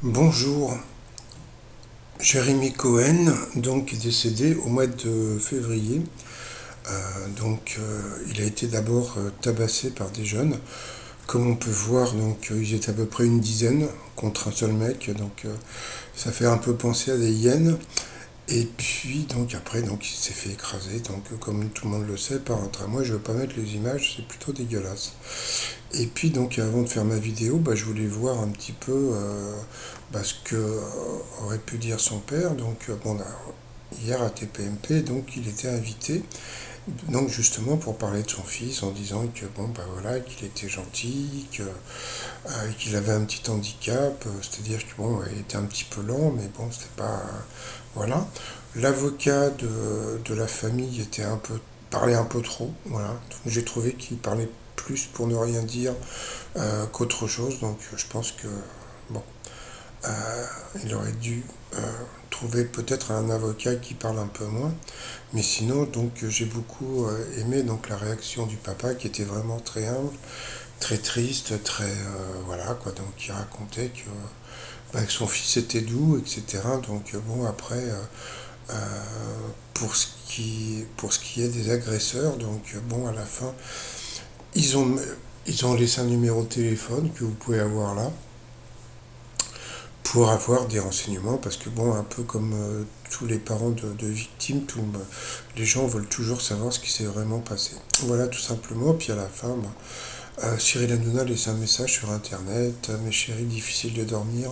Bonjour, Jérémy Cohen donc est décédé au mois de février. Il a été d'abord tabassé par des jeunes. Comme on peut voir, ils étaient à peu près une dizaine contre un seul mec. Ça fait un peu penser à des hyènes. Et puis après il s'est fait écraser. Comme tout le monde le sait par un tramway. Je ne veux pas mettre les images, c'est plutôt dégueulasse. Et puis avant de faire ma vidéo, je voulais voir un petit peu ce que aurait pu dire son père. Hier à TPMP, il était invité, justement pour parler de son fils en disant que voilà, qu'il était gentil, qu'il avait un petit handicap, c'est-à-dire que il était un petit peu lent, mais bon, c'était pas voilà. L'avocat de la famille était parlait un peu trop, voilà. Donc, j'ai trouvé qu'il parlait plus pour ne rien dire qu'autre chose. Je pense que bon, il aurait dû trouver peut-être un avocat qui parle un peu moins. Mais sinon, j'ai beaucoup aimé la réaction du papa qui était vraiment très humble, très triste, très voilà quoi. Il racontait que son fils était doux, etc. Après. Euh, pour ce qui est des agresseurs, à la fin, ils ont, ils ont laissé un numéro de téléphone que vous pouvez avoir là pour avoir des renseignements, parce que un peu comme tous les parents de victimes, les gens veulent toujours savoir ce qui s'est vraiment passé. Voilà, tout simplement. Puis à la fin, Cyril Hanouna laisse un message sur internet: Mes chéris, difficile de dormir.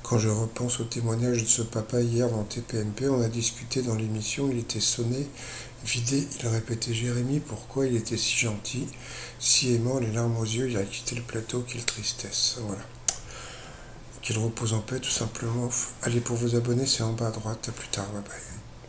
Quand je repense au témoignage de ce papa hier dans TPMP, on a discuté dans l'émission, il était sonné, vidé, il répétait: Jérémy, pourquoi il était si gentil, si aimant, les larmes aux yeux, il a quitté le plateau, quelle tristesse. Voilà. Qu'il repose en paix, tout simplement. Allez, pour vous abonner, c'est en bas à droite. À plus tard, bye bye.